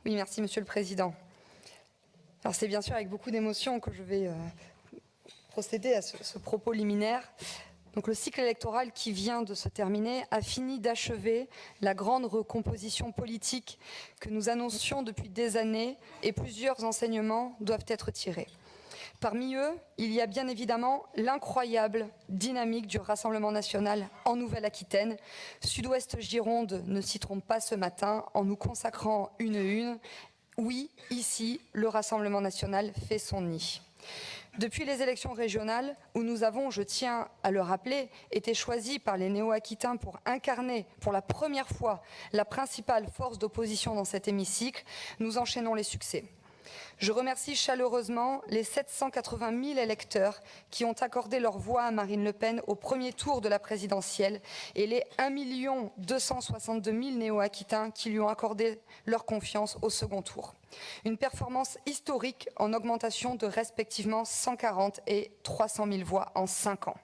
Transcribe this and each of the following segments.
Oui, merci Monsieur le Président. Alors c'est bien sûr avec beaucoup d'émotion que je vais procéder à ce propos liminaire. Donc le cycle électoral qui vient de se terminer a fini d'achever la grande recomposition politique que nous annoncions depuis des années et plusieurs enseignements doivent être tirés. Parmi eux, il y a bien évidemment l'incroyable dynamique du Rassemblement national en Nouvelle-Aquitaine. Sud-Ouest Gironde ne s'y trompe pas ce matin en nous consacrant une. Oui, ici, le Rassemblement national fait son nid. Depuis les élections régionales, où nous avons, je tiens à le rappeler, été choisis par les néo-aquitains pour incarner pour la première fois la principale force d'opposition dans cet hémicycle, nous enchaînons les succès. Je remercie chaleureusement les 780 000 électeurs qui ont accordé leur voix à Marine Le Pen au premier tour de la présidentielle et les 1 262 000 néo-aquitains qui lui ont accordé leur confiance au second tour. Une performance historique en augmentation de respectivement 140 et 300 000 voix en 5 ans.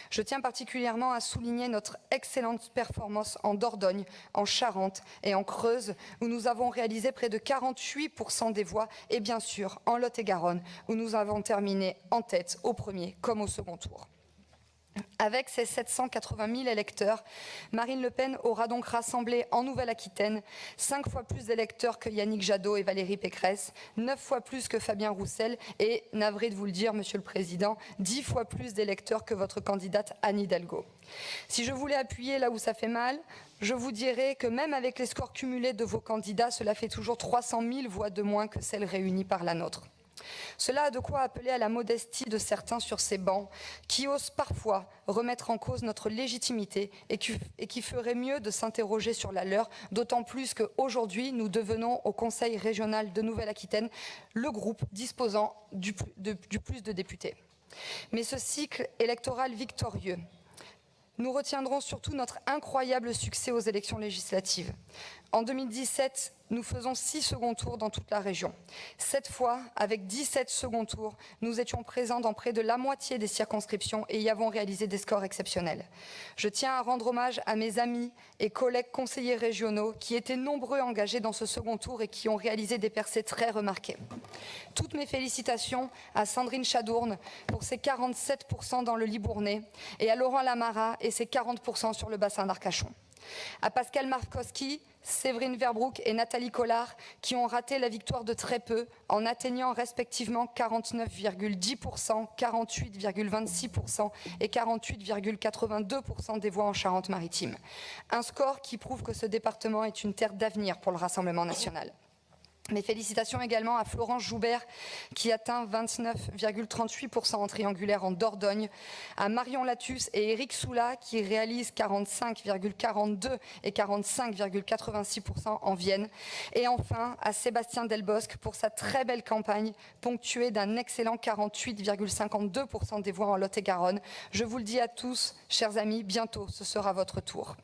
Je tiens particulièrement à souligner notre excellente performance en Dordogne, en Charente et en Creuse, où nous avons réalisé près de 48% des voix, et bien sûr en Lot-et-Garonne, où nous avons terminé en tête au premier comme au second tour. Avec ses 780 000 électeurs, Marine Le Pen aura donc rassemblé en Nouvelle-Aquitaine 5 fois plus d'électeurs que Yannick Jadot et Valérie Pécresse, 9 fois plus que Fabien Roussel et, navré de vous le dire, Monsieur le Président, 10 fois plus d'électeurs que votre candidate Anne Hidalgo. Si je voulais appuyer là où ça fait mal, je vous dirais que même avec les scores cumulés de vos candidats, cela fait toujours 300 000 voix de moins que celles réunies par la nôtre. Cela a de quoi appeler à la modestie de certains sur ces bancs qui osent parfois remettre en cause notre légitimité et qui feraient mieux de s'interroger sur la leur, d'autant plus qu'aujourd'hui nous devenons au Conseil régional de Nouvelle-Aquitaine le groupe disposant du plus de députés. Mais ce cycle électoral victorieux, nous retiendrons surtout notre incroyable succès aux élections législatives. En 2017, nous faisons 6 seconds tours dans toute la région. Cette fois, avec 17 seconds tours, nous étions présents dans près de la moitié des circonscriptions et y avons réalisé des scores exceptionnels. Je tiens à rendre hommage à mes amis et collègues conseillers régionaux qui étaient nombreux engagés dans ce second tour et qui ont réalisé des percées très remarquées. Toutes mes félicitations à Sandrine Chadourne pour ses 47% dans le Libournais et à Laurent Lamara et ses 40% sur le bassin d'Arcachon. À Pascal Markowski, Séverine Verbroek et Nathalie Collard qui ont raté la victoire de très peu en atteignant respectivement 49,10%, 48,26% et 48,82% des voix en Charente-Maritime. Un score qui prouve que ce département est une terre d'avenir pour le Rassemblement national. Mes félicitations également à Florence Joubert qui atteint 29,38% en triangulaire en Dordogne, à Marion Latus et Éric Soula qui réalisent 45,42 et 45,86% en Vienne, et enfin à Sébastien Delbosque pour sa très belle campagne ponctuée d'un excellent 48,52% des voix en Lot-et-Garonne. Je vous le dis à tous, chers amis, bientôt ce sera votre tour.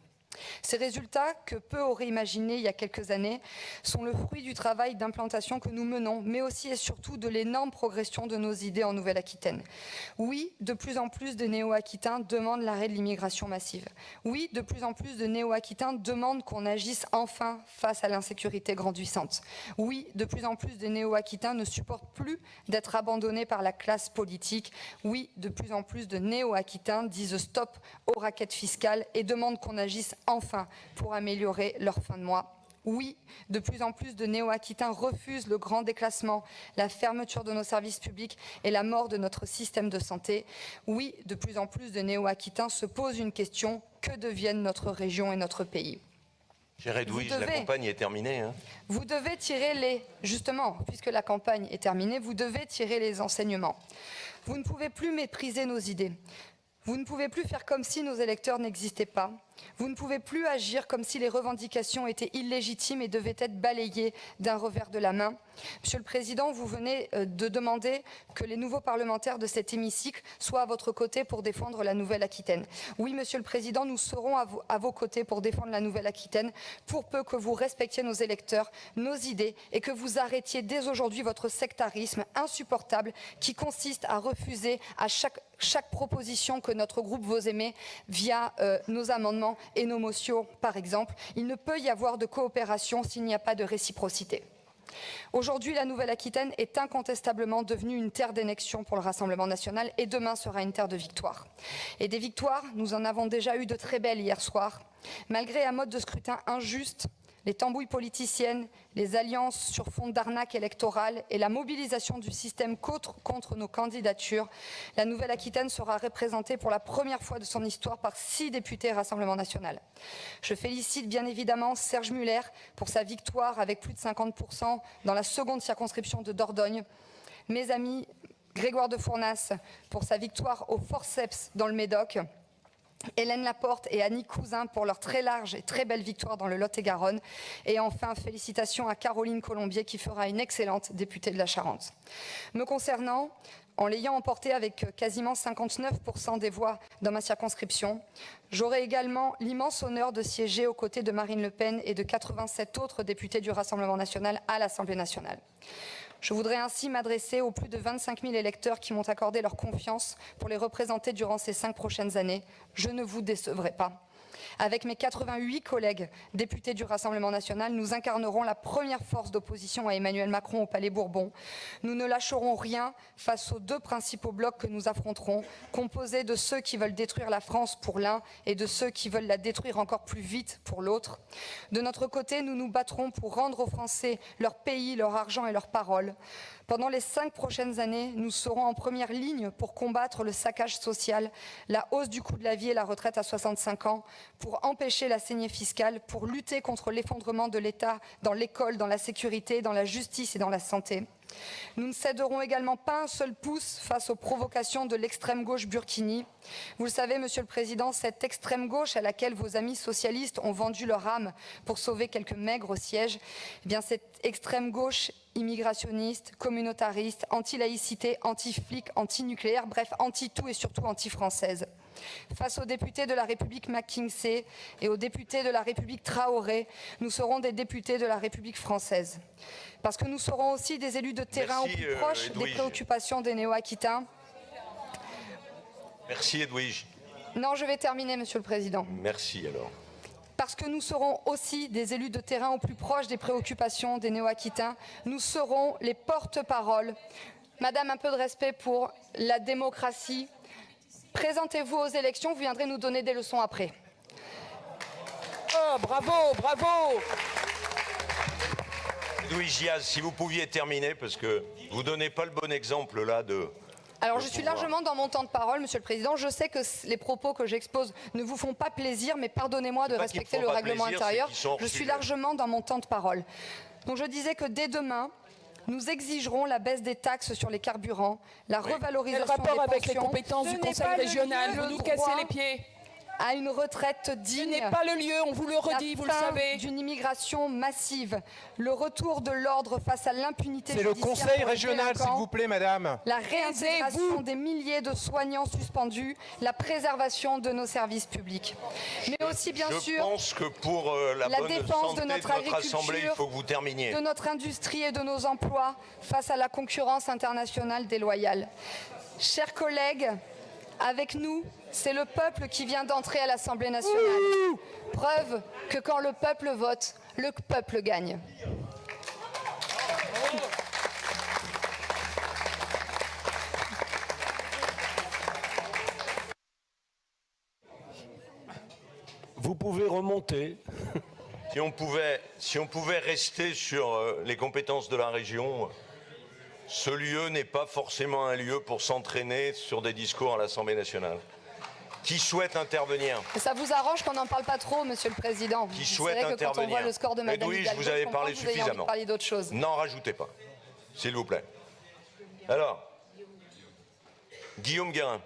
Ces résultats, que peu auraient imaginés il y a quelques années, sont le fruit du travail d'implantation que nous menons, mais aussi et surtout de l'énorme progression de nos idées en Nouvelle-Aquitaine. Oui, de plus en plus de néo-aquitains demandent l'arrêt de l'immigration massive. Oui, de plus en plus de néo-aquitains demandent qu'on agisse enfin face à l'insécurité grandissante. Oui, de plus en plus de néo-aquitains ne supportent plus d'être abandonnés par la classe politique. Oui, de plus en plus de néo-aquitains disent stop aux raquettes fiscales et demandent qu'on agisse enfin pour améliorer leur fin de mois. Oui, de plus en plus de néo-aquitains refusent le grand déclassement, la fermeture de nos services publics et la mort de notre système de santé. Oui, de plus en plus de néo-aquitains se posent une question: que deviennent notre région et notre pays? Chère Edwige, la campagne est terminée. Vous devez tirer justement, puisque la campagne est terminée, vous devez tirer les enseignements. Vous ne pouvez plus mépriser nos idées. Vous ne pouvez plus faire comme si nos électeurs n'existaient pas. Vous ne pouvez plus agir comme si les revendications étaient illégitimes et devaient être balayées d'un revers de la main. Monsieur le Président, vous venez de demander que les nouveaux parlementaires de cet hémicycle soient à votre côté pour défendre la Nouvelle-Aquitaine. Oui, Monsieur le Président, nous serons à vos côtés pour défendre la Nouvelle-Aquitaine, pour peu que vous respectiez nos électeurs, nos idées, et que vous arrêtiez dès aujourd'hui votre sectarisme insupportable qui consiste à refuser à chaque proposition que notre groupe vous émet via nos amendements et nos motions, par exemple. Il ne peut y avoir de coopération s'il n'y a pas de réciprocité. Aujourd'hui, la Nouvelle-Aquitaine est incontestablement devenue une terre d'élection pour le Rassemblement national et demain sera une terre de victoire. Et des victoires, nous en avons déjà eu de très belles hier soir. Malgré un mode de scrutin injuste, les tambouilles politiciennes, les alliances sur fond d'arnaque électorale et la mobilisation du système contre nos candidatures, la Nouvelle-Aquitaine sera représentée pour la première fois de son histoire par 6 députés Rassemblement national. Je félicite bien évidemment Serge Muller pour sa victoire avec plus de 50% dans la seconde circonscription de Dordogne. Mes amis Grégoire de Fournas pour sa victoire au forceps dans le Médoc. Hélène Laporte et Annie Cousin pour leur très large et très belle victoire dans le Lot-et-Garonne. Et enfin, félicitations à Caroline Colombier qui fera une excellente députée de la Charente. Me concernant, en l'ayant emporté avec quasiment 59% des voix dans ma circonscription, j'aurai également l'immense honneur de siéger aux côtés de Marine Le Pen et de 87 autres députés du Rassemblement national à l'Assemblée nationale. Je voudrais ainsi m'adresser aux plus de 25 000 électeurs qui m'ont accordé leur confiance pour les représenter durant ces 5 prochaines années. Je ne vous décevrai pas. Avec mes 88 collègues députés du Rassemblement national, nous incarnerons la première force d'opposition à Emmanuel Macron au Palais Bourbon. Nous ne lâcherons rien face aux 2 principaux blocs que nous affronterons, composés de ceux qui veulent détruire la France pour l'un et de ceux qui veulent la détruire encore plus vite pour l'autre. De notre côté, nous nous battrons pour rendre aux Français leur pays, leur argent et leurs paroles. Pendant les 5 prochaines années, nous serons en première ligne pour combattre le saccage social, la hausse du coût de la vie et la retraite à 65 ans, pour empêcher la saignée fiscale, pour lutter contre l'effondrement de l'État dans l'école, dans la sécurité, dans la justice et dans la santé. Nous ne céderons également pas un seul pouce face aux provocations de l'extrême gauche burkini. Vous le savez, Monsieur le Président, cette extrême gauche à laquelle vos amis socialistes ont vendu leur âme pour sauver quelques maigres au siège, eh bien cette extrême gauche immigrationniste, communautariste, anti-laïcité, anti-flic, anti-nucléaire, bref, anti-tout et surtout anti-française. Face aux députés de la République McKinsey et aux députés de la République Traoré, nous serons des députés de la République française. Parce que nous serons aussi des élus de terrain au plus proche des préoccupations des Néo-Aquitains. Merci Edwige. Non, je vais terminer, Monsieur le Président. Merci alors. Parce que nous serons aussi des élus de terrain au plus proche des préoccupations des Néo-Aquitains. Nous serons les porte-paroles. Madame, un peu de respect pour la démocratie. Présentez-vous aux élections, vous viendrez nous donner des leçons après. Oh, bravo, bravo! Edwige Diaz, si vous pouviez terminer, parce que vous ne donnez pas le bon exemple là de... Alors je suis largement dans mon temps de parole, Monsieur le Président. Je sais que les propos que j'expose ne vous font pas plaisir, mais pardonnez-moi de respecter le règlement intérieur. Je suis largement dans mon temps de parole. Donc je disais que dès demain, nous exigerons la baisse des taxes sur les carburants, la revalorisation des pensions. Quel rapport avec les compétences du Conseil régional? Vous nous cassez les pieds. À une retraite digne. Ce n'est pas le lieu, on vous le redit, vous le savez. D'une immigration massive, le retour de l'ordre face à l'impunité judiciaire. C'est le Conseil régional, s'il vous plaît, madame. La réintégration des milliers de soignants suspendus, la préservation de nos services publics. Mais aussi, bien sûr, je pense que pour la bonne défense santé de notre Assemblée, il faut que vous terminiez. De notre industrie et de nos emplois face à la concurrence internationale déloyale. Chers collègues, avec nous, c'est le peuple qui vient d'entrer à l'Assemblée nationale. Preuve que quand le peuple vote, le peuple gagne. Vous pouvez remonter. Si on pouvait rester sur les compétences de la région, ce lieu n'est pas forcément un lieu pour s'entraîner sur des discours à l'Assemblée nationale. Qui souhaite intervenir? Ça vous arrange qu'on n'en parle pas trop, Monsieur le Président? Qui souhaite que intervenir? Quand on voit le score de Madame Edwige, Hidalgo, vous avez parlé suffisamment. N'en rajoutez pas, s'il vous plaît. Alors, Guillaume Guérin.